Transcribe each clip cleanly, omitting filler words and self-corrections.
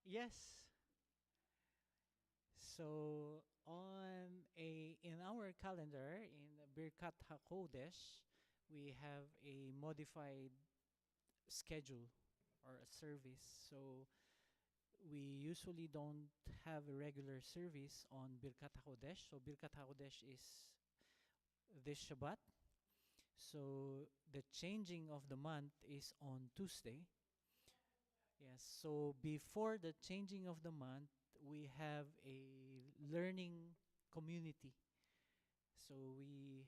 Yes. So in our calendar in Birkat HaKodesh, we have a modified schedule or a service. So we usually don't have a regular service on Birkat HaKodesh. So Birkat HaKodesh is this Shabbat. So the changing of the month is on Tuesday. Yes. So before the changing of the month, we have a learning community. So we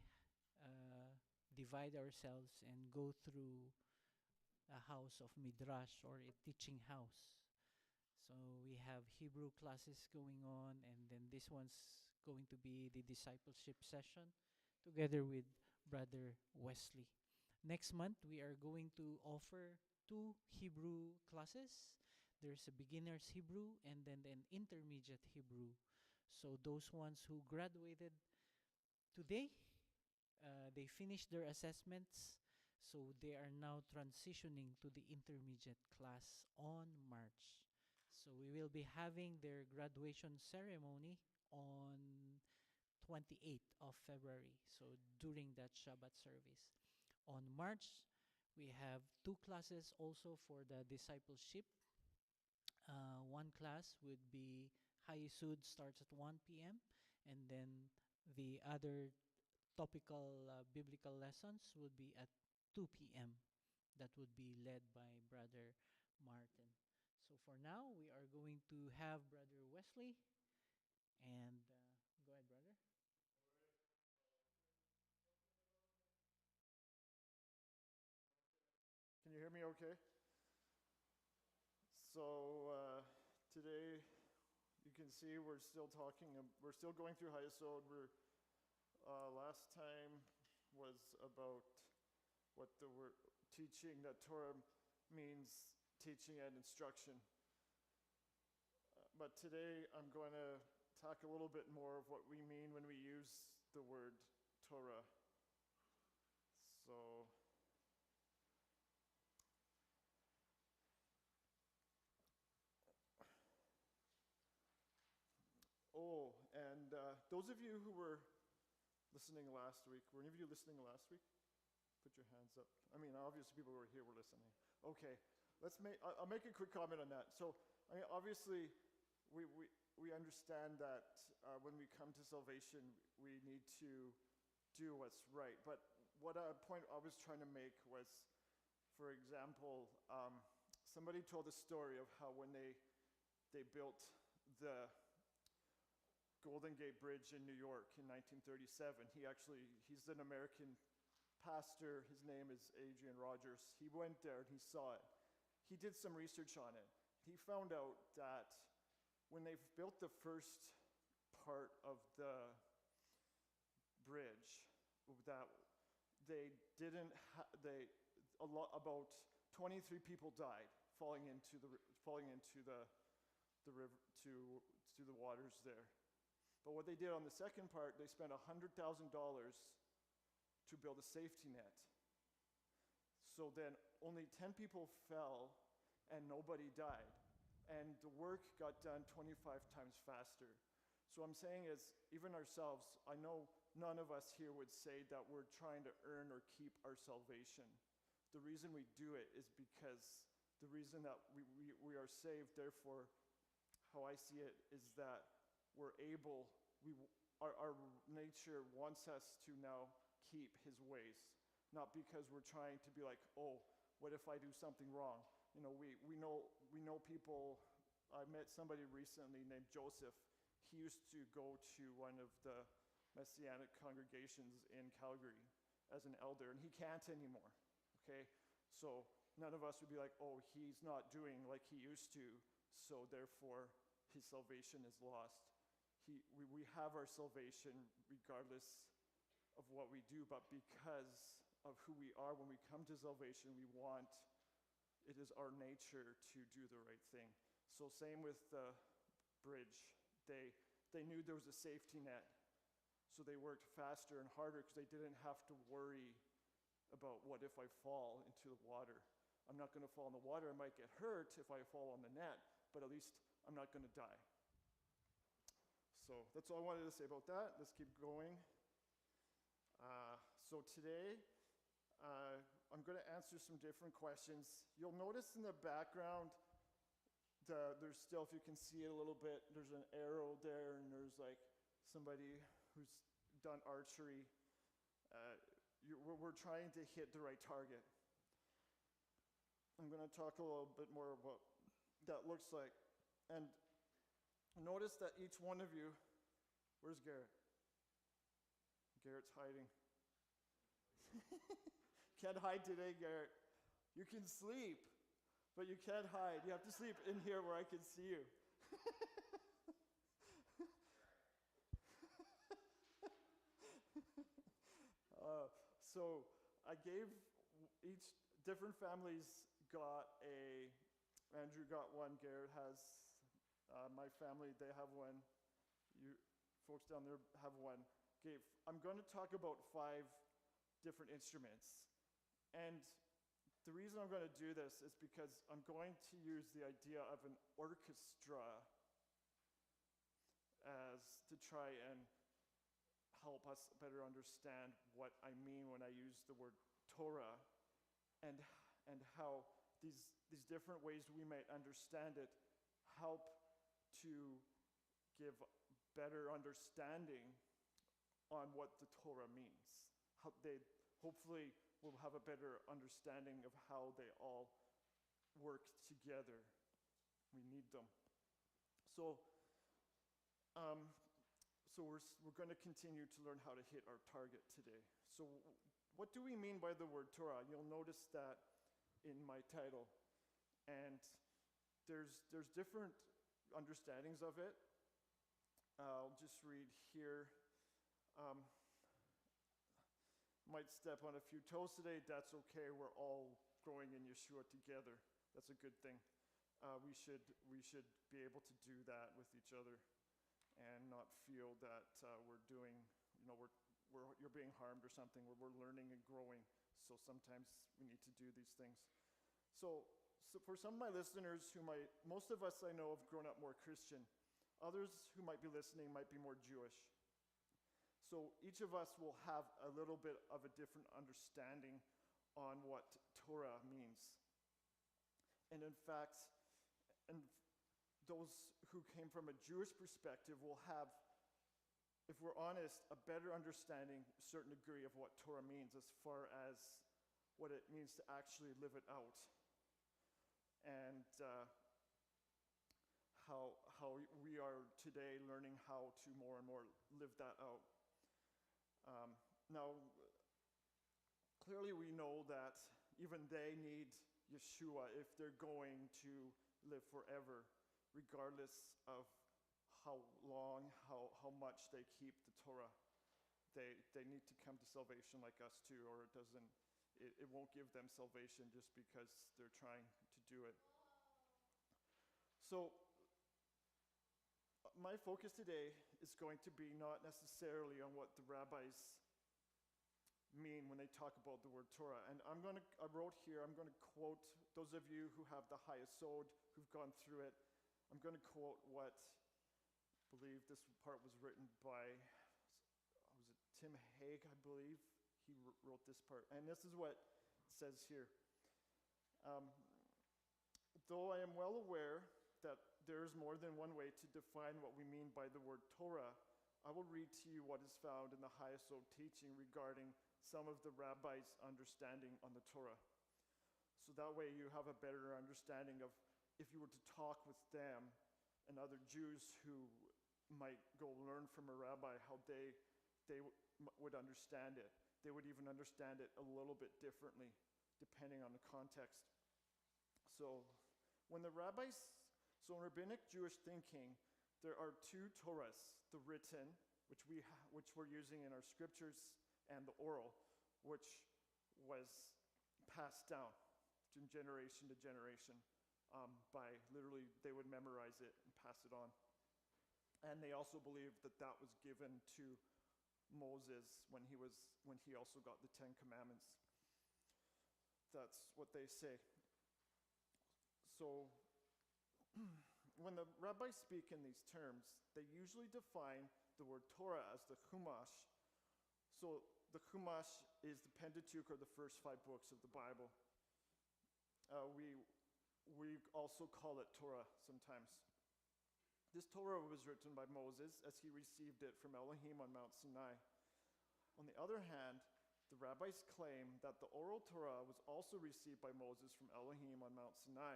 uh, divide ourselves and go through a house of midrash or a teaching house. So we have Hebrew classes going on, and then this one's going to be the discipleship session together with Brother Wesley. Next month, we are going to offer two Hebrew classes. There's a beginner's Hebrew and then an intermediate Hebrew. So those ones who graduated today, they finished their assessments. So they are now transitioning to the intermediate class on March. So we will be having their graduation ceremony on 28th of February. So during that Shabbat service. On March, we have two classes also for the discipleship. One class would be Hayesud starts at 1 p.m. and then the other topical biblical lessons would be at 2 p.m. That would be led by Brother Martin. So for now, we are going to have Brother Wesley and go ahead, brother. Can you hear me okay? So today you can see we're still going through Hayesod. Last time was about what the word teaching, that Torah means teaching and instruction. But today I'm going to talk a little bit more of what we mean when we use the word Torah. So and those of you who were listening last week, were any of you listening last week? Put your hands up. I mean, obviously people who were here were listening. Okay, I'll make a quick comment on that. So, I mean, obviously, we understand that when we come to salvation, we need to do what's right. But what a point I was trying to make was, for example, somebody told a story of how when they built the Golden Gate Bridge in New York in 1937. He's an American pastor. His name is Adrian Rogers. He went there and he saw it. He did some research on it. He found out that when they built the first part of the bridge, that they didn't about 23 people died falling into the river to the waters there. But what they did on the second part, they spent $100,000 to build a safety net. So then only 10 people fell and nobody died. And the work got done 25 times faster. So what I'm saying is, even ourselves, I know none of us here would say that we're trying to earn or keep our salvation. The reason we do it is because the reason that we are saved, therefore, how I see it is that we're able, our nature wants us to now keep his ways, not because we're trying to be like, oh, what if I do something wrong? You know, we know people. I met somebody recently named Joseph. He used to go to one of the Messianic congregations in Calgary as an elder, and he can't anymore, okay? So none of us would be like, oh, he's not doing like he used to, so therefore his salvation is lost. We have our salvation regardless of what we do, but because of who we are when we come to salvation, it is our nature to do the right thing. So same with the bridge. They knew there was a safety net, so they worked faster and harder because they didn't have to worry about what if I fall into the water. I'm not going to fall in the water. I might get hurt if I fall on the net, but at least I'm not going to die. So that's all I wanted to say about that. Let's keep going. So today, I'm going to answer some different questions. You'll notice in the background, there's still, if you can see it a little bit, there's an arrow there, and there's like somebody who's done archery. We're trying to hit the right target. I'm going to talk a little bit more about what that looks like. And notice that each one of you, where's Garrett? Garrett's hiding. Can't hide today, Garrett. You can sleep, but you can't hide. You have to sleep in here where I can see you. So I gave each different families got Andrew got one, Garrett has, my family, they have one. You folks down there have one. I'm going to talk about 5 different instruments. And the reason I'm going to do this is because I'm going to use the idea of an orchestra as to try and help us better understand what I mean when I use the word Torah, and how these different ways we might understand it help to give better understanding on what the Torah means. How they hopefully will have a better understanding of how they all work together. We need them. So we're going to continue to learn how to hit our target today. So what do we mean by the word Torah? You'll notice that in my title. And there's different understandings of it. I'll just read here. Might step on a few toes today. That's okay. We're all growing in Yeshua together. That's a good thing. We should be able to do that with each other, and not feel that we're doing, you're being harmed or something. We're learning and growing. So sometimes we need to do these things. So for some of my listeners most of us I know have grown up more Christian. Others who might be listening might be more Jewish. So each of us will have a little bit of a different understanding on what Torah means. And in fact, those who came from a Jewish perspective will have, if we're honest, a better understanding, a certain degree of what Torah means as far as what it means to actually live it out. And how we are today learning how to more and more live that out. Now, clearly we know that even they need Yeshua if they're going to live forever, regardless of how long, how much they keep the Torah. They need to come to salvation like us too, or it won't give them salvation just because they're trying to do it. So my focus today is going to be not necessarily on what the rabbis mean when they talk about the word Torah. And I wrote here, I'm going to quote those of you who have the highest sod, who've gone through it. I'm going to quote what I believe this part was written by, was it Tim Haig, I believe? He wrote this part. And this is what it says here. Though I am well aware that there is more than one way to define what we mean by the word Torah, I will read to you what is found in the highest Sod teaching regarding some of the rabbis' understanding on the Torah. So that way you have a better understanding of, if you were to talk with them and other Jews who might go learn from a rabbi, how they would understand it. They would even understand it a little bit differently, depending on the context. So in rabbinic Jewish thinking, there are 2 Torahs, the written, which we're using in our scriptures, and the oral, which was passed down from generation to generation by literally, they would memorize it and pass it on. And they also believed that was given to Moses when he also got the 10 Commandments. That's what they say. So when the rabbis speak in these terms, they usually define the word Torah as the Chumash. So the Chumash is the Pentateuch, or the first 5 books of the Bible. We also call it Torah sometimes. This Torah was written by Moses as he received it from Elohim on Mount Sinai. On the other hand, the rabbis claim that the oral Torah was also received by Moses from Elohim on Mount Sinai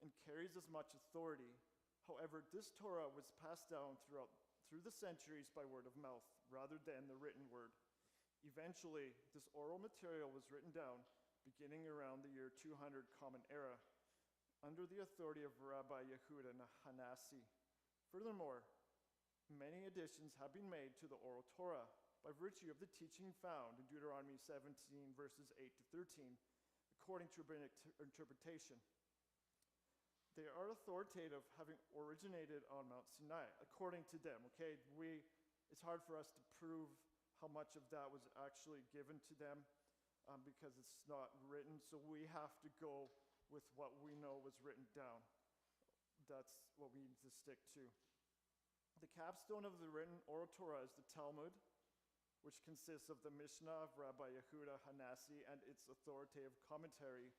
and carries as much authority. However, this Torah was passed down through the centuries by word of mouth rather than the written word. Eventually, this oral material was written down beginning around the year 200 Common Era under the authority of Rabbi Yehuda Hanasi. Furthermore, many additions have been made to the oral Torah by virtue of the teaching found in Deuteronomy 17, verses 8 to 13, according to rabbinic interpretation. They are authoritative, having originated on Mount Sinai, according to them, okay? It's hard for us to prove how much of that was actually given to them because it's not written, so we have to go with what we know was written down. That's what we need to stick to. The capstone of the written oral Torah is the Talmud, which consists of the Mishnah of Rabbi Yehuda Hanasi and its authoritative commentary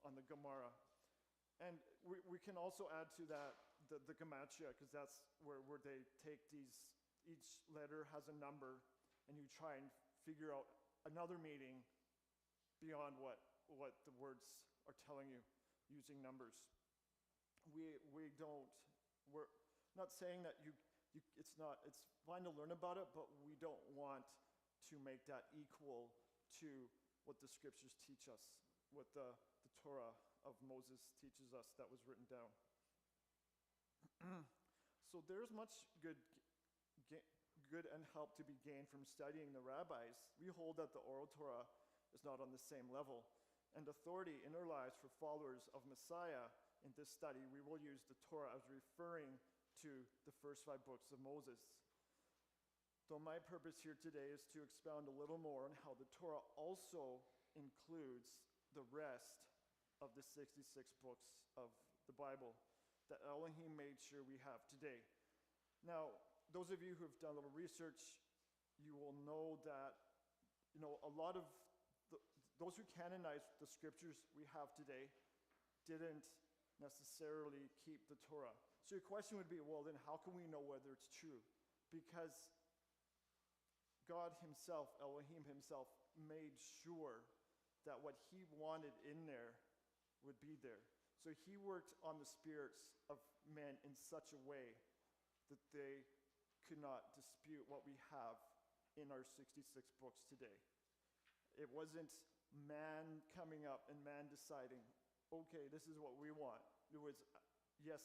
on the Gemara. And we can also add to that the Gematria, because that's where they take these, each letter has a number, and you try and figure out another meaning beyond what the words are telling you using numbers. We're not saying that it's fine to learn about it, but we don't want to make that equal to what the scriptures teach us, what the Torah of Moses teaches us that was written down. So there's much good and help to be gained from studying the rabbis. We hold that the oral Torah is not on the same level, and authority in our lives for followers of Messiah. In this study, we will use the Torah as referring to the first 5 books of Moses. Though my purpose here today is to expound a little more on how the Torah also includes the rest of the 66 books of the Bible that Elohim made sure we have today. Now, those of you who have done a little research, you will know that a lot of those who canonized the scriptures we have today didn't necessarily keep the Torah. So your question would be, well, then how can we know whether it's true? Because God himself, Elohim himself, made sure that what he wanted in there would be there. So he worked on the spirits of men in such a way that they could not dispute what we have in our 66 books today. It wasn't man coming up and man deciding, okay, this is what we want. It was, yes,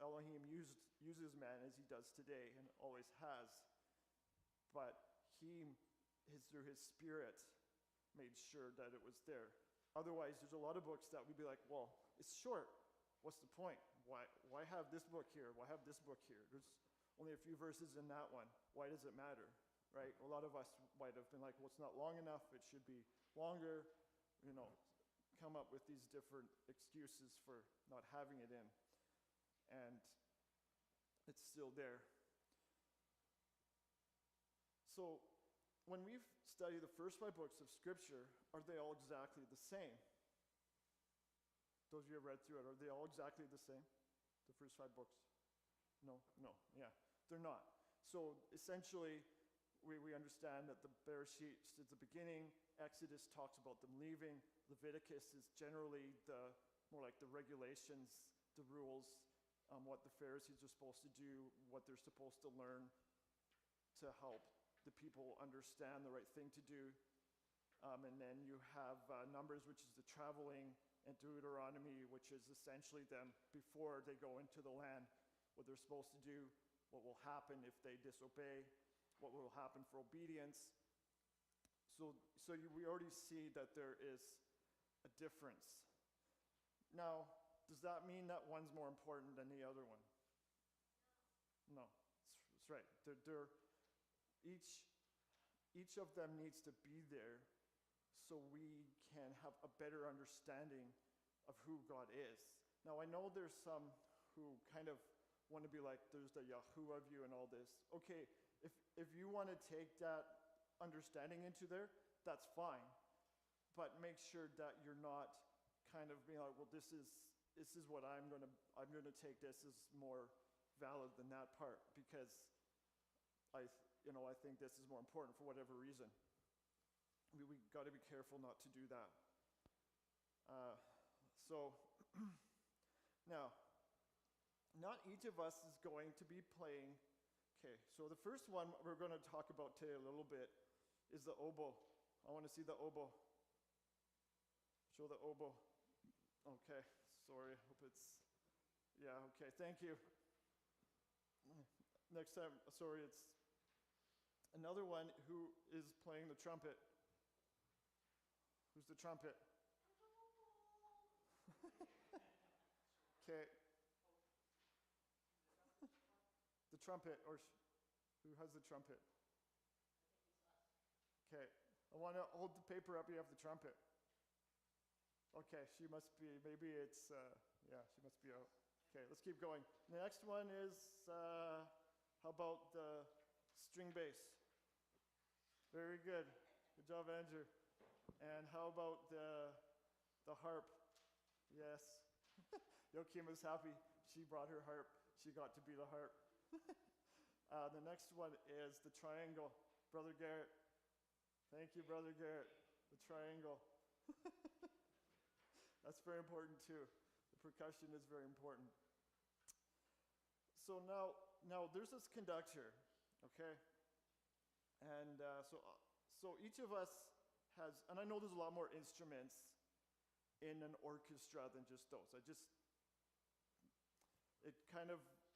Elohim uses man as he does today and always has, but through his spirit, made sure that it was there. Otherwise, there's a lot of books that we'd be like, well, it's short. What's the point? Why have this book here? Why have this book here? There's only a few verses in that one. Why does it matter? Right? A lot of us might have been like, well, it's not long enough. It should be longer. Come up with these different excuses for not having it in. And it's still there. So when we've studied the first 5 books of Scripture, are they all exactly the same? Those of you who have read through it, are they all exactly the same? The first 5 books? No, yeah, they're not. So essentially, we understand that the Bereshit is the beginning, Exodus talks about them leaving, Leviticus is generally more like the regulations, the rules, what the Pharisees are supposed to do, what they're supposed to learn to help the people understand the right thing to do. And then you have Numbers, which is the traveling, and Deuteronomy, which is essentially them before they go into the land, what they're supposed to do, what will happen if they disobey, what will happen for obedience. So we already see that there is a difference. Now, does that mean that one's more important than the other one? No, that's right. Each of them needs to be there so we can have a better understanding of who God is. Now, I know there's some who kind of want to be like, there's the Yahuwah view and all this. Okay, if you want to take that understanding into there, that's fine. But make sure that you're not kind of being like, well, this is what I'm gonna take. This is more valid than that part because I think this is more important for whatever reason. We got to be careful not to do that. So now, not each of us is going to be playing. Okay, so the first one we're going to talk about today a little bit is the oboe. I want to see the oboe. Show the oboe. Okay, sorry, hope it's, yeah, okay, thank you. Next time, sorry, it's another one who is playing the trumpet. Who's the trumpet? Okay. The trumpet, or who has the trumpet? Okay, I want to hold the paper up. You have the trumpet. Okay, she must be, maybe it's, yeah, she must be out. Okay, let's keep going. The next one is, how about the string bass? Very good. Good job, Andrew. And how about the harp? Yes. Joachim is happy. She brought her harp. She got to be the harp. The next one is the triangle. Brother Garrett. Thank you, Brother Garrett. The triangle. That's very important too. The percussion is very important. So now there's this conductor, okay? And so each of us has, and I know there's a lot more instruments in an orchestra than just those.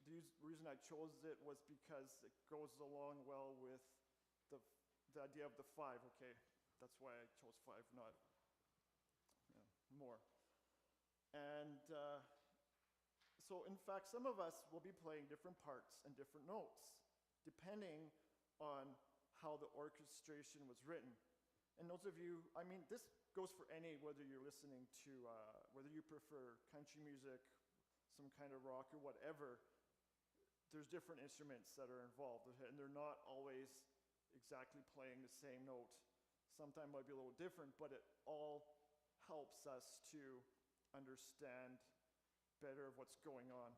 The reason I chose it was because it goes along well with the idea of the five, okay? That's why I chose five, not more. And so in fact, some of us will be playing different parts and different notes, depending on how the orchestration was written. And those of you, I mean, this goes for whether you're listening to, whether you prefer country music, some kind of rock or whatever, there's different instruments that are involved, and they're not always exactly playing the same note. Sometimes might be a little different, but it all helps us to understand better of what's going on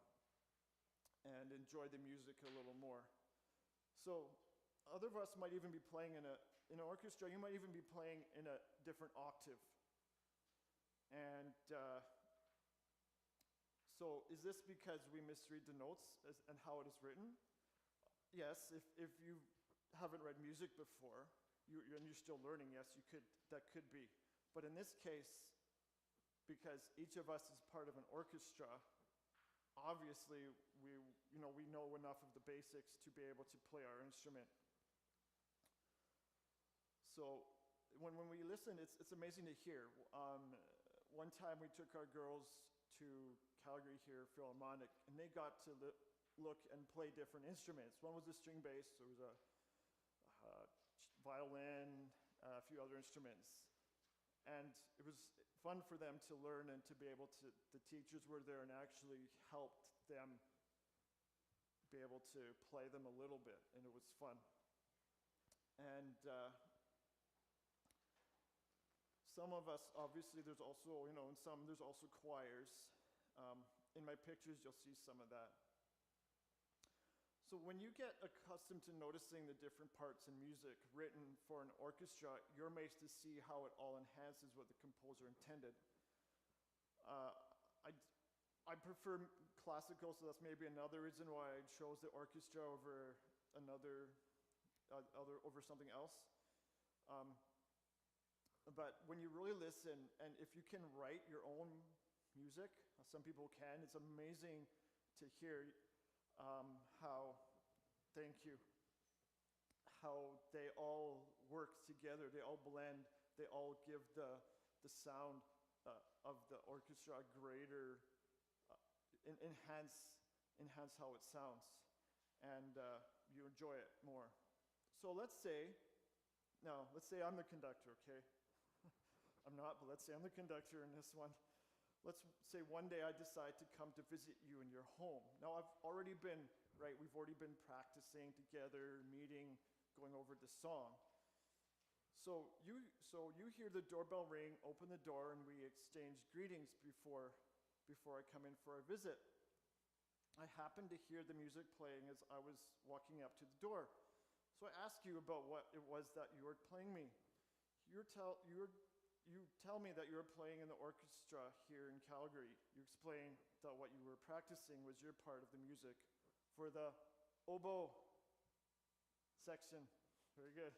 and enjoy the music a little more. So other of us might even be playing in an orchestra. You might even be playing in a different octave. And so is this because we misread the notes and how it is written? Yes, if you haven't read music before, and you're still learning, yes, that could be. But in this case, because each of us is part of an orchestra, obviously we know enough of the basics to be able to play our instrument. So when we listen, it's amazing to hear. One time we took our girls to Calgary here, Philharmonic, and they got to look and play different instruments. One was a string bass, there was a violin, a few other instruments. And it was fun for them to learn and to be able to, the teachers were there and actually helped them be able to play them a little bit, and it was fun. And some of us, obviously, there's also, in some, there's also choirs. In my pictures, you'll see some of that. So when you get accustomed to noticing the different parts in music written for an orchestra, you're amazed to see how it all enhances what the composer intended. I prefer classical, so that's maybe another reason why I chose the orchestra over over something else. But when you really listen, and if you can write your own music, some people can, it's amazing to hear how they all work together, they all blend, they all give the sound of the orchestra a greater, enhance how it sounds, and you enjoy it more. So let's say I'm the conductor, okay? I'm not, but let's say I'm the conductor in this one. let's say one day I decide to come to visit you in your home. Now I've already been, right, we've already been practicing together, meeting, going over the song. So you hear the doorbell ring, open the door, and we exchange greetings before I come in for a visit. I happened to hear the music playing as I was walking up to the door. So I ask you about what it was that you were playing me. You tell me that you were playing in the orchestra here in Calgary. You explain that what you were practicing was your part of the music for the oboe section. Very good.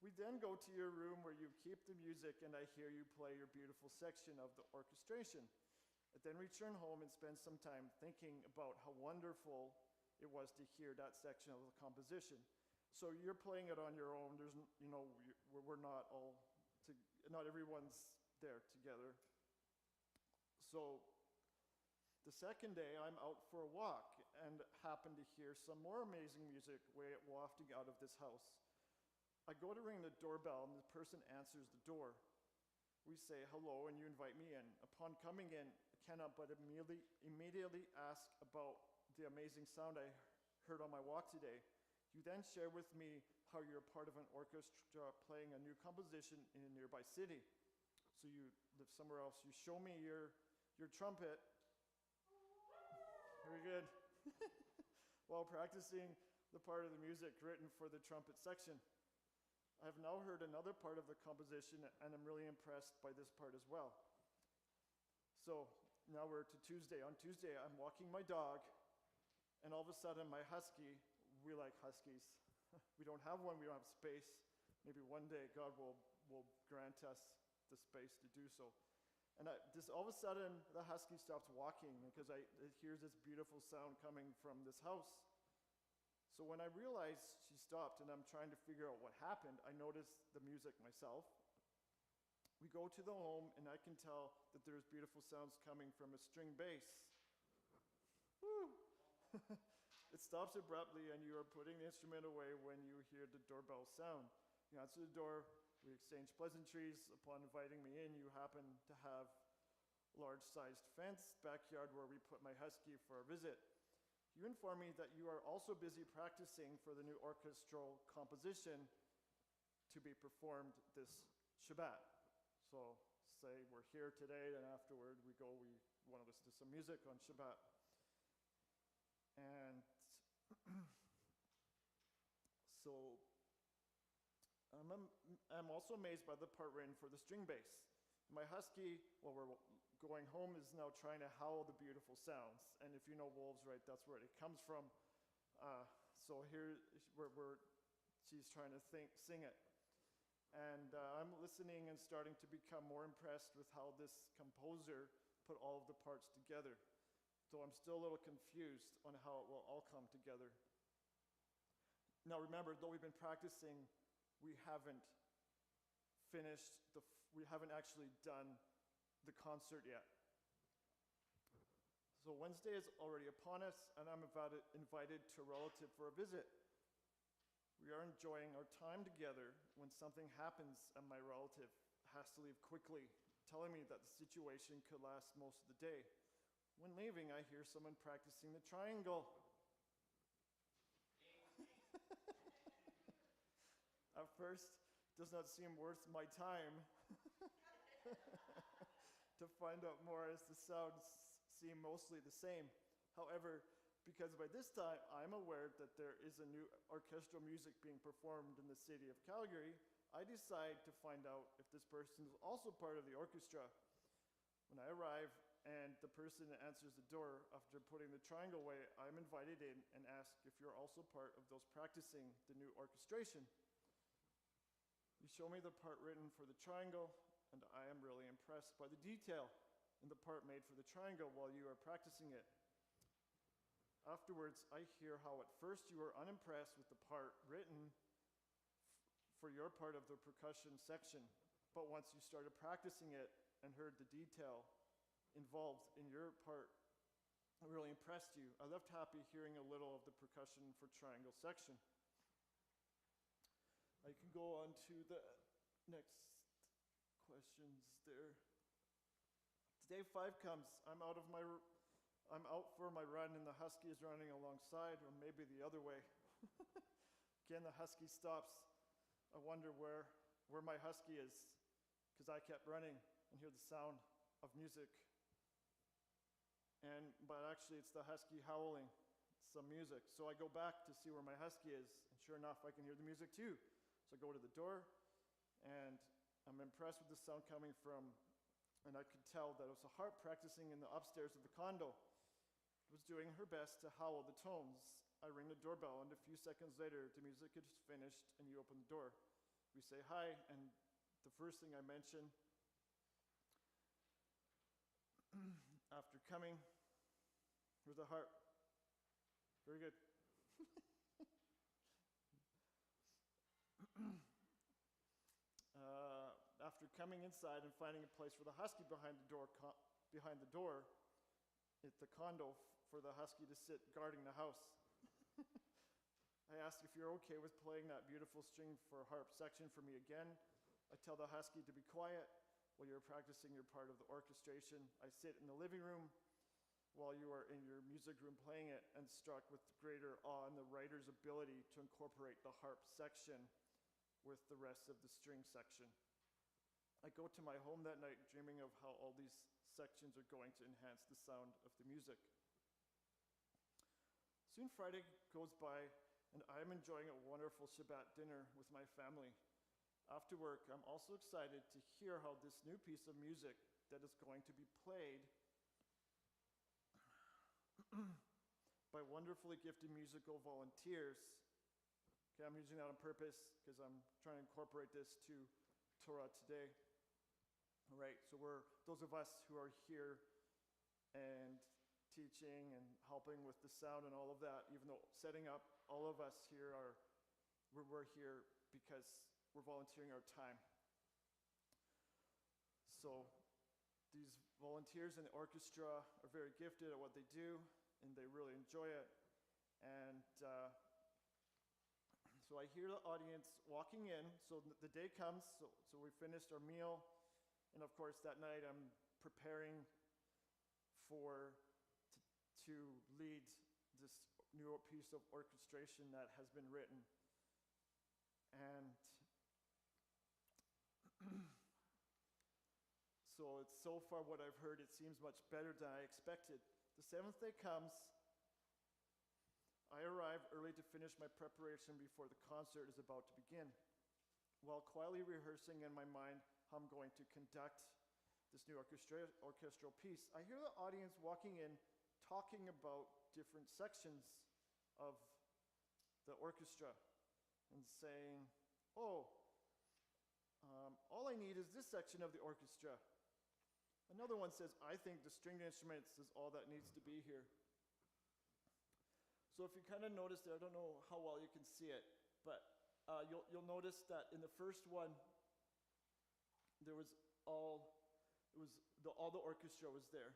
We then go to your room where you keep the music, and I hear you play your beautiful section of the orchestration. I then return home and spend some time thinking about how wonderful it was to hear that section of the composition. So you're playing it on your own. There's, we're not all, not everyone's there together. So the second day, I'm out for a walk and happen to hear some more amazing music wafting out of this house. I go to ring the doorbell, and the person answers the door. We say hello, and you invite me in. Upon coming in, I cannot but immediately ask about the amazing sound I heard on my walk today. You then share with me how you're part of an orchestra playing a new composition in a nearby city. So you live somewhere else. You show me your trumpet. Very good. While practicing the part of the music written for the trumpet section. I have now heard another part of the composition, and I'm really impressed by this part as well. So now we're to Tuesday. On Tuesday, I'm walking my dog, and all of a sudden my husky, we like huskies. We don't have one, we don't have space. Maybe one day God will grant us the space to do so. And all of a sudden, the husky stops walking because it hears this beautiful sound coming from this house. So when I realize she stopped and I'm trying to figure out what happened, I notice the music myself. We go to the home, and I can tell that there's beautiful sounds coming from a string bass. Woo! It stops abruptly, and you are putting the instrument away when you hear the doorbell sound. You answer the door, we exchange pleasantries. Upon inviting me in, you happen to have a large-sized fenced backyard where we put my husky for a visit. You inform me that you are also busy practicing for the new orchestral composition to be performed this Shabbat. So say we're here today, and afterward one of us do some music on Shabbat. And so I'm also amazed by the part written for the string bass. My husky, while we're going home, is now trying to howl the beautiful sounds. And if you know wolves, right, that's where it comes from. So here, she's trying to sing it. And I'm listening and starting to become more impressed with how this composer put all of the parts together. Though I'm still a little confused on how it will all come together. Now remember, though we've been practicing, we haven't actually done the concert yet. So Wednesday is already upon us, and I'm invited to a relative for a visit. We are enjoying our time together when something happens and my relative has to leave quickly, telling me that the situation could last most of the day. When leaving, I hear someone practicing the triangle. At first, it does not seem worth my time to find out more, as the sounds seem mostly the same. However, because by this time I'm aware that there is a new orchestral music being performed in the city of Calgary, I decide to find out if this person is also part of the orchestra. When I arrive and the person answers the door after putting the triangle away, I'm invited in and asked if you're also part of those practicing the new orchestration. You show me the part written for the triangle, and I am really impressed by the detail in the part made for the triangle while you are practicing it. Afterwards, I hear how at first you were unimpressed with the part written for your part of the percussion section, but once you started practicing it and heard the detail involved in your part, it really impressed you. I left happy hearing a little of the percussion for triangle section. I can go on to the next questions there. Day 5 comes. I'm out for my run, and the husky is running alongside, or maybe the other way. Again, the husky stops. I wonder where my husky is, because I kept running and hear the sound of music. But actually, it's the husky howling, some music. So I go back to see where my husky is, and sure enough, I can hear the music too. So I go to the door, and I'm impressed with the sound coming from, and I could tell that it was a harp practicing in the upstairs of the condo. It was doing her best to howl the tones. I ring the doorbell, and a few seconds later, the music is finished, and you open the door. We say hi, and the first thing I mention, after coming, here's the harp. Very good. After coming inside and finding a place for the husky behind the door at the condo for the husky to sit guarding the house. I ask if you're okay with playing that beautiful string for harp section for me again. I tell the husky to be quiet while you're practicing your part of the orchestration. I sit in the living room while you are in your music room playing it, and struck with greater awe in the writer's ability to incorporate the harp section with the rest of the string section. I go to my home that night dreaming of how all these sections are going to enhance the sound of the music. Soon Friday goes by, and I am enjoying a wonderful Shabbat dinner with my family. After work, I'm also excited to hear how this new piece of music that is going to be played by wonderfully gifted musical volunteers. Okay, I'm using that on purpose because I'm trying to incorporate this to Torah today. All right, so those of us who are here and teaching and helping with the sound and all of that, even though setting up, all of us here we're here because we're volunteering our time. So these volunteers in the orchestra are very gifted at what they do, and they really enjoy it. And so I hear the audience walking in. So the day comes, so we finished our meal, and of course that night I'm preparing to lead this new piece of orchestration that has been written. And so far what I've heard, it seems much better than I expected. The seventh day comes. I arrive early to finish my preparation before the concert is about to begin. While quietly rehearsing in my mind how I'm going to conduct this new orchestral piece, I hear the audience walking in talking about different sections of the orchestra and saying, all I need is this section of the orchestra. Another one says, I think the stringed instruments is all that needs to be here. So if you kind of notice there, I don't know how well you can see it, but you'll notice that in the first one, all the orchestra was there.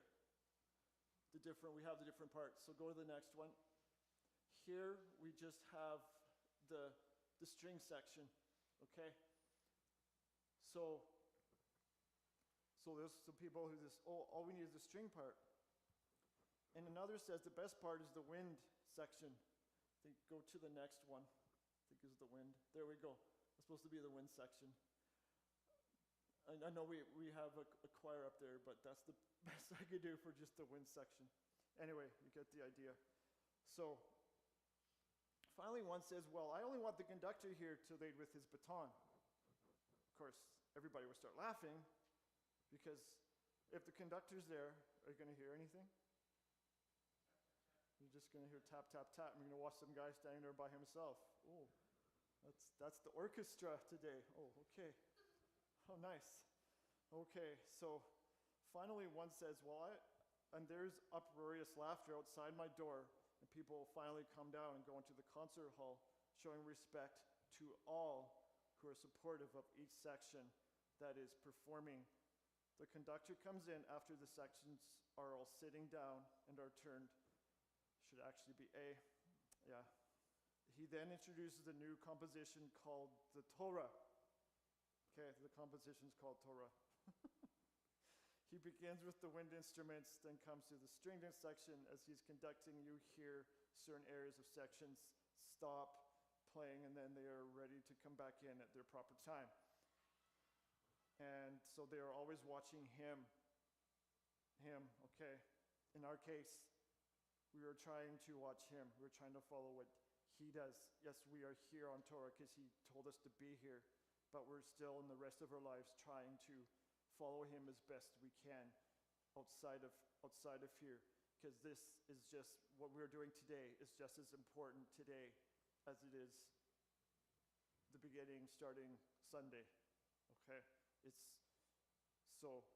We have the different parts. So go to the next one. Here we just have the string section, okay? So there's some people who just, all we need is the string part. And another says the best part is the wind section. I think go to the next one. I think is the wind. There we go. It's supposed to be the wind section. I know we have a choir up there, but that's the best I could do for just the wind section. Anyway, you get the idea. So finally one says, well, I only want the conductor here to lead with his baton. Of course, everybody will start laughing, because if the conductor's there, are you going to hear anything? You're just going to hear tap, tap, tap, and you're going to watch some guy standing there by himself. Oh, that's the orchestra today. Oh, okay. Oh, nice. Okay, so finally one says, and there's uproarious laughter outside my door, and people finally come down and go into the concert hall, showing respect to all who are supportive of each section that is performing. The conductor comes in after the sections are all sitting down and are turned. Should actually be A. Yeah. He then introduces a new composition called the Torah. Okay, the composition's called Torah. He begins with the wind instruments, then comes to the stringed section. As he's conducting, you hear certain areas of sections stop playing, and then they are ready to come back in at their proper time. And so they are always watching him, okay? In our case, we are trying to watch him. We're trying to follow what he does. Yes, we are here on Torah because he told us to be here, but we're still in the rest of our lives trying to follow him as best we can outside of here, because this is just what we're doing today is just as important today as it is the beginning starting Sunday. Okay? It's so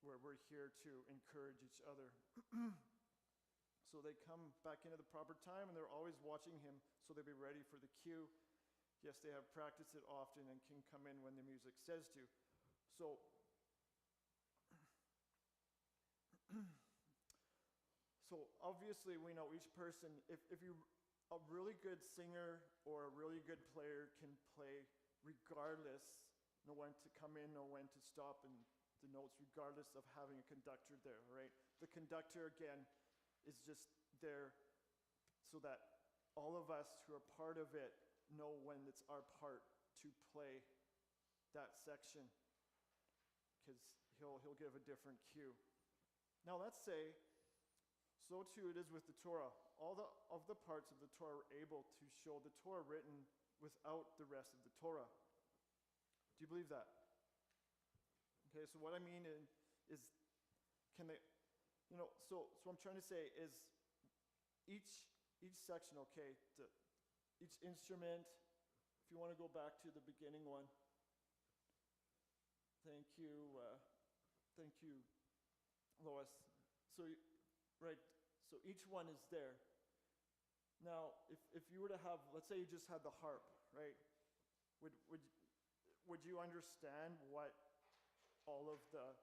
we're here to encourage each other. So they come back into the proper time, and they're always watching him, so they'll be ready for the cue. Yes, they have practiced it often and can come in when the music says to. So, so obviously we know each person, if you a really good singer or a really good player can play regardless, know when to come in, know when to stop, and the notes regardless of having a conductor there, right? The conductor, again, is just there so that all of us who are part of it know when it's our part to play that section, because he'll give a different cue. Now let's say, so too it is with the Torah. All of the parts of the Torah are able to show the Torah written without the rest of the Torah. Do you believe that? Okay, so what I mean is can they, so what I'm trying to say is each section, okay, each instrument, if you want to go back to the beginning one. Thank you, Lois. So, right, so each one is there. Now, if you were to have, let's say you just had the harp, right? Would you understand what all of the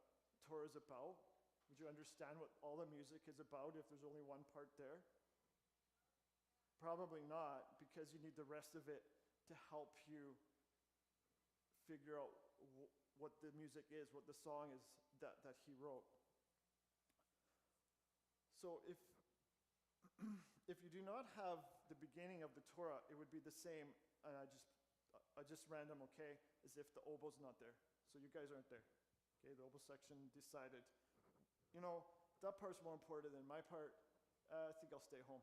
Torah is about? Would you understand what all the music is about if there's only one part there? Probably not, because you need the rest of it to help you figure out what the music is, what the song is that he wrote. So if you do not have the beginning of the Torah, it would be the same, and I just random, okay, as if the oboe's not there. So you guys aren't there. Okay, the oboe section decided, that part's more important than my part. I think I'll stay home.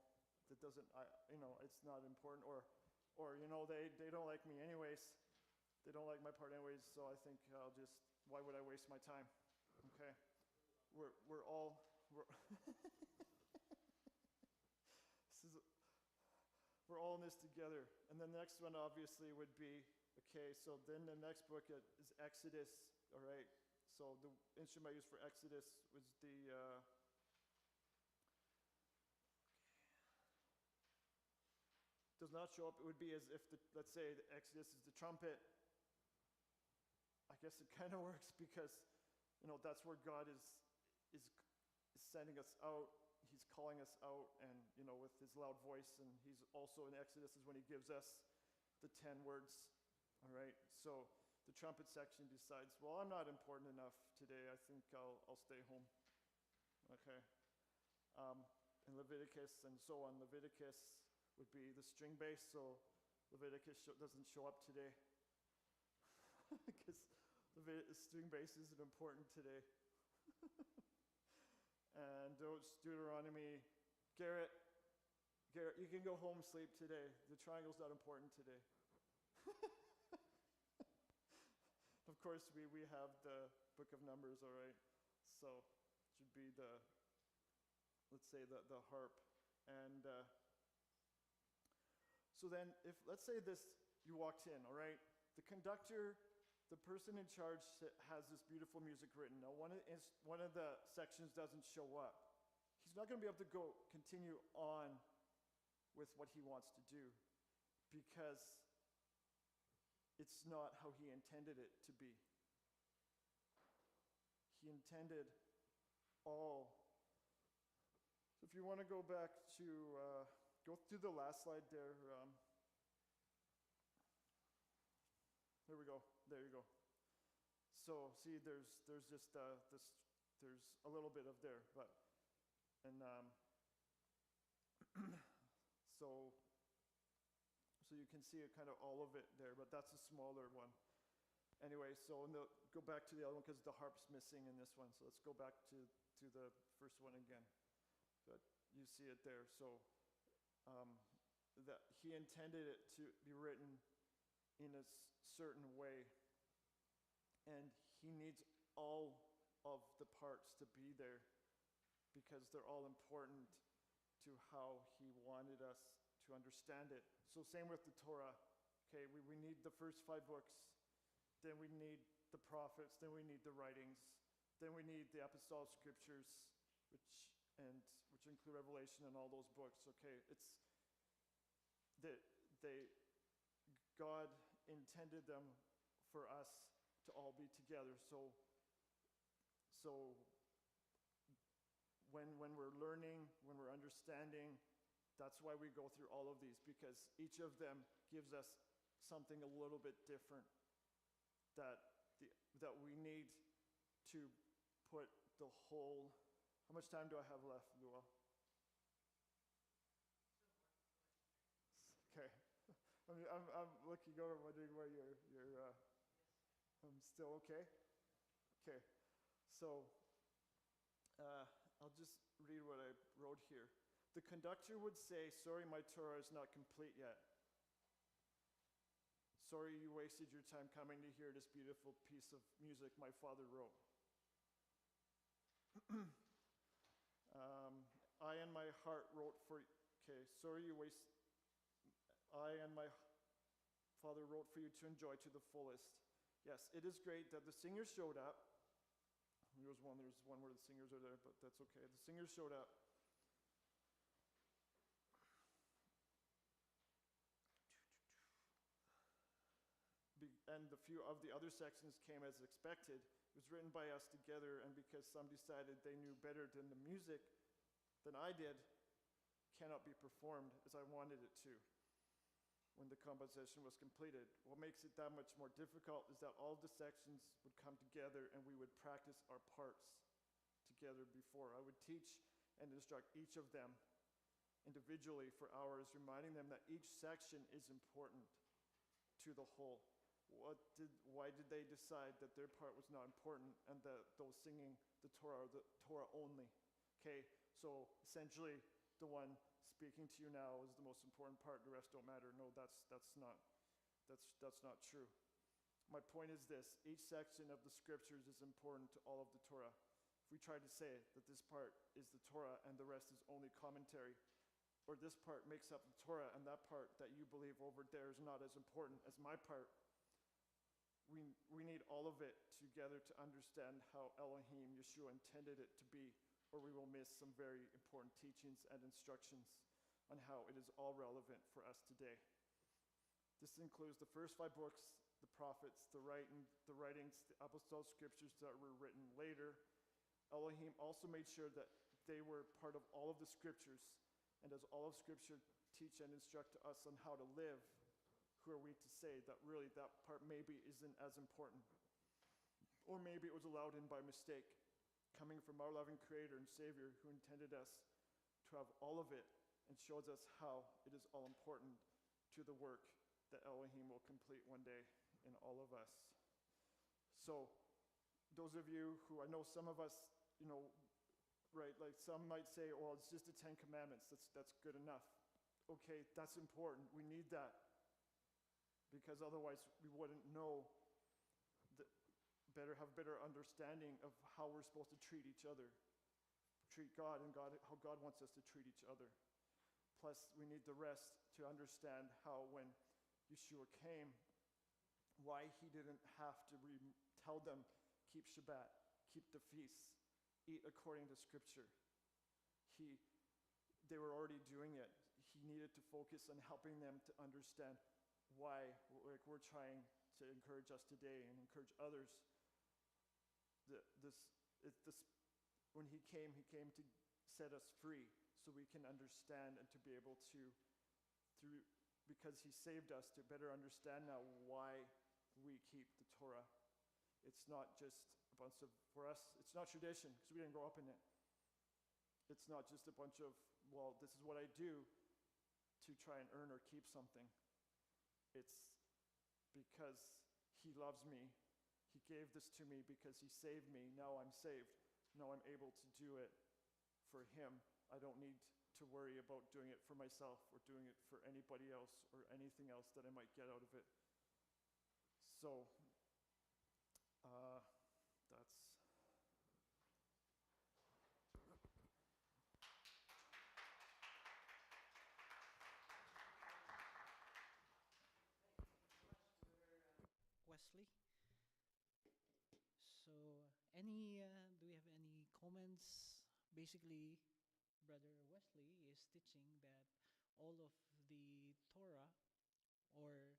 That doesn't, it's not important. Or they don't like me anyways. They don't like my part anyways, so I think why would I waste my time? Okay? We're all in this together. And the next one obviously would be, okay, so then the next book is Exodus, all right? So the instrument I used for Exodus was does not show up. It would be as if, let's say the Exodus is the trumpet. I guess it kind of works because, that's where God is sending us out. He's calling us out, and, with his loud voice, and he's also in Exodus is when he gives us the 10 words, all right? So the trumpet section decides, well, I'm not important enough today. I think I'll stay home, okay? And Leviticus and so on. Leviticus would be the string bass, so Leviticus doesn't show up today because string bass isn't important today. And Deuteronomy, Garrett, you can go home, sleep today. The triangle's not important today. Of course, we have the book of Numbers, all right? So it should be let's say the harp. And so then let's say you walked in, all right? The conductor, the person in charge has this beautiful music written. Now, one of the sections doesn't show up. He's not going to be able to continue on with what he wants to do because it's not how he intended it to be. He intended all. So if you want to go back to, go through the last slide there. There we go. There you go. So see, there's just there's a little bit of there, and so you can see it kind of all of it there, but that's a smaller one. Anyway, so go back to the other one because the harp's missing in this one. So let's go back to the first one again. But you see it there. So that he intended it to be written in a certain way, and he needs all of the parts to be there because they're all important to how he wanted us to understand it. So same with the Torah. Okay, we need the first 5 books, then we need the prophets, then we need the writings, then we need the apostolic scriptures, which include Revelation and all those books. Okay, it's that God intended them for us to all be together. So when we're learning, when we're understanding, that's why we go through all of these, because each of them gives us something a little bit different that we need to put the whole. How much time do I have left, Luel? Okay. I'm looking over, wondering where you're I'm still okay? Okay. So I'll just read what I wrote here. The conductor would say, "Sorry, my Torah is not complete yet. Sorry you wasted your time coming to hear this beautiful piece of music my father wrote. I and my heart wrote for you." Okay, sorry you waste. I and my father wrote for you to enjoy to the fullest. Yes, it is great that the singers showed up. There's one where the singers are there, but that's okay. The singers showed up. And the few of the other sections came as expected. It was written by us together, and because some decided they knew better than the music than I did, cannot be performed as I wanted it to. When the composition was completed, what makes it that much more difficult is that all the sections would come together and we would practice our parts together before. I would teach and instruct each of them individually for hours, reminding them that each section is important to the whole. Why did they decide that their part was not important and that those singing the Torah only? Okay, so essentially the one speaking to you now is the most important part, the rest don't matter. No, that's not true. My point is this: each section of the scriptures is important to all of the Torah. If we try to say that this part is the Torah and the rest is only commentary, or this part makes up the Torah and that part that you believe over there is not as important as my part, we need all of it together to understand how Elohim, Yeshua, intended it to be, or we will miss some very important teachings and instructions on how it is all relevant for us today. This includes the first 5 books, the prophets, the writings, the apostolic scriptures that were written later. Elohim also made sure that they were part of all of the scriptures, and as all of scripture teach and instruct us on how to live, who are we to say that really that part maybe isn't as important? Or maybe it was allowed in by mistake, coming from our loving Creator and Savior who intended us to have all of it and shows us how it is all important to the work that Elohim will complete one day in all of us. So those of you who, I know some of us, right, like some might say, well, it's just the 10 Commandments, that's good enough. Okay, that's important, we need that, because otherwise we wouldn't know, have better understanding of how we're supposed to treat each other, treat God, and how God wants us to treat each other. Plus, we need the rest to understand how when Yeshua came, why he didn't have to tell them, keep Shabbat, keep the feasts, eat according to Scripture. They were already doing it. He needed to focus on helping them to understand why, like we're trying to encourage us today and encourage others. When he came to set us free so we can understand and to be able to, because he saved us, to better understand now why we keep the Torah. It's not just a bunch of, for us, it's not tradition because we didn't grow up in it. It's not just a bunch of, well, this is what I do to try and earn or keep something. It's because he loves me. He gave this to me because he saved me. Now I'm saved. Now I'm able to do it for him. I don't need to worry about doing it for myself or doing it for anybody else or anything else that I might get out of it. So, that's. Wesley. So, any do we have any comments? Basically, Brother Wesley is teaching that all of the Torah, or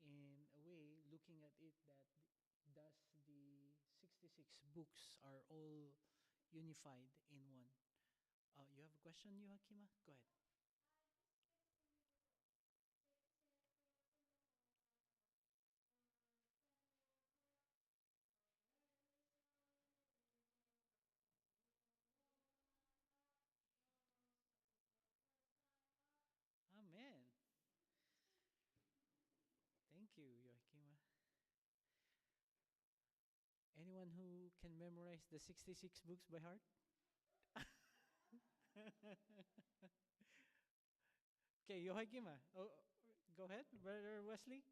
in a way, looking at it, that thus the 66 books are all unified in one. You have a question, Joachima? Go ahead. Amen. Thank you, Joachima. Anyone who can memorize the 66 books by heart? Okay, Joachima. Oh, go ahead, Brother Wesley.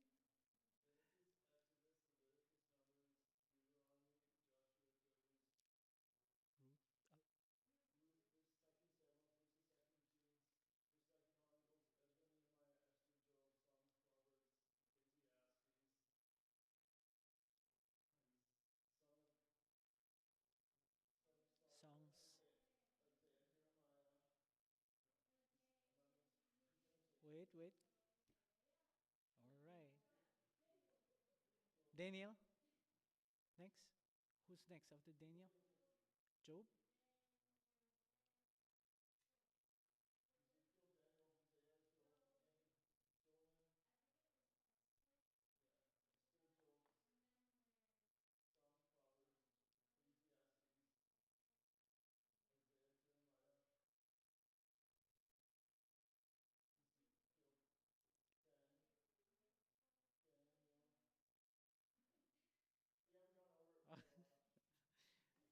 Songs. Wait, wait. All right. Daniel, next. Who's next after Daniel? Job?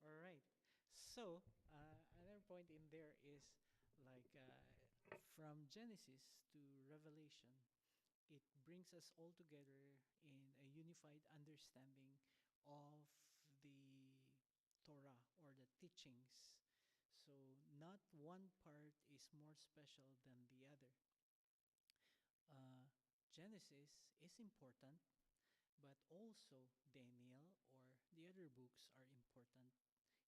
All right. So, another point in there is like from Genesis to Revelation, it brings us all together in a unified understanding of the Torah or the teachings. So, not one part is more special than the other. Uh, Genesis is important, but also Daniel or the other books are important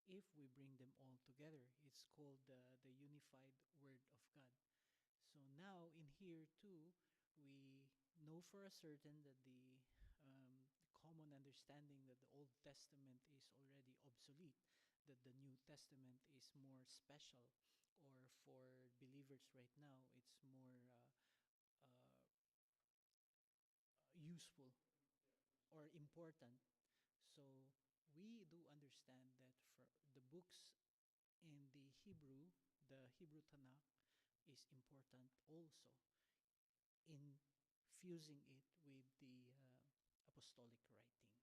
if we bring them all together. It's called the unified Word of God. So now in here too, we know for a certain that the common understanding that the Old Testament is already obsolete, that the New Testament is more special, or for believers right now, it's more useful or important. So we do understand that for the books in the Hebrew Tanakh is important also in fusing it with the apostolic writings,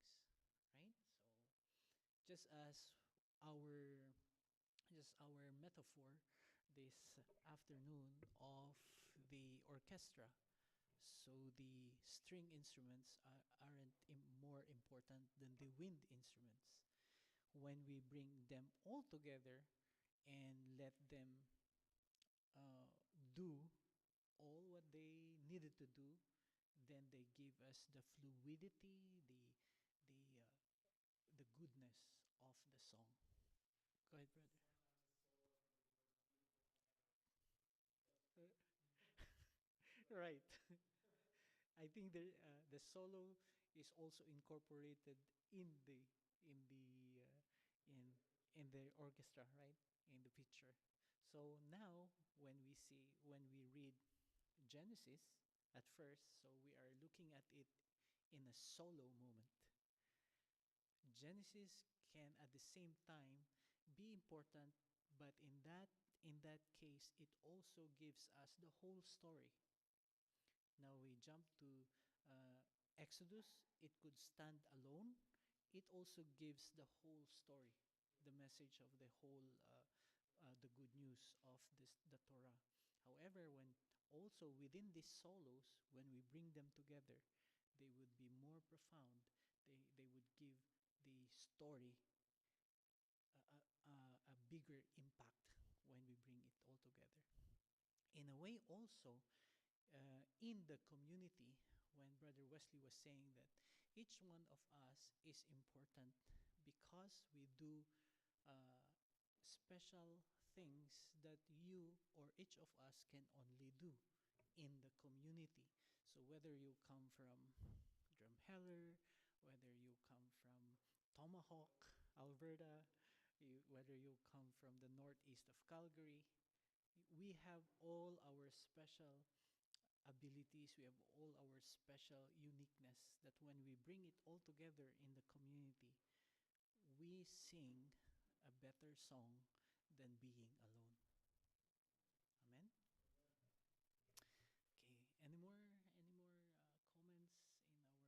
right? So just as our just our metaphor this afternoon of the orchestra. So the string instruments aren't more important than the wind instruments. When we bring them all together and let them uh, do all what they needed to do, then they give us the fluidity, the goodness of the song. Go ahead, brother. Right. I think the solo is also incorporated in the in the in the orchestra, right? In the picture. So now when we read Genesis at first, so we are looking at it in a solo moment. Genesis can at the same time be important, but in that case, it also gives us the whole story. Now we jump to Exodus. It could stand alone. It also gives the whole story, the message of the whole, the good news of the Torah. However, when also within these solos, when we bring them together, they would be more profound. They would give the story a bigger impact when we bring it all together. In a way, also, in the community, when Brother Wesley was saying that each one of us is important because we do uh, special things that you or each of us can only do in the community. So whether you come from Drumheller, whether you come from Tomahawk, Alberta, whether you come from the northeast of Calgary, we have all our special abilities, we have all our special uniqueness that when we bring it all together in the community, we sing a better song than being alone. Amen. Okay. Any more comments in our lesson for today?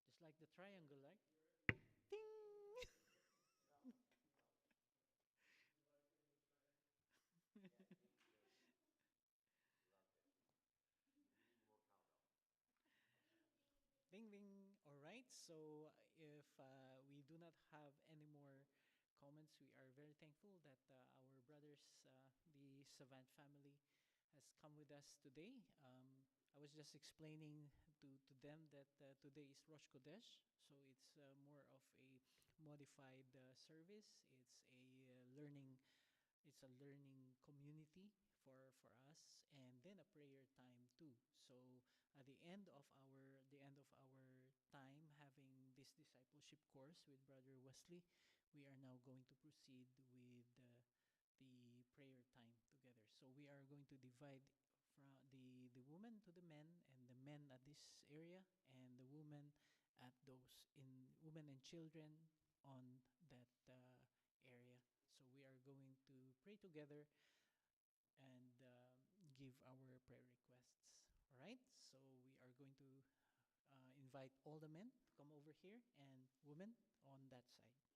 Just like the triangle, like ding. Ding ding. All right. So if we do not have any more comments, we are very thankful that our brothers, the Savant family, has come with us today. I was just explaining to them that today is Rosh Chodesh, so it's more of a modified service. It's a learning community for us, and then a prayer time too. So at the end of our time having this discipleship course with Brother Wesley, we are now going to proceed with the prayer time together. So we are going to divide from the women to the men, and the men at this area, and the women at those in women and children on that area. So we are going to pray together and give our prayer requests. All right. So we are going to invite all the men to come over here and women on that side.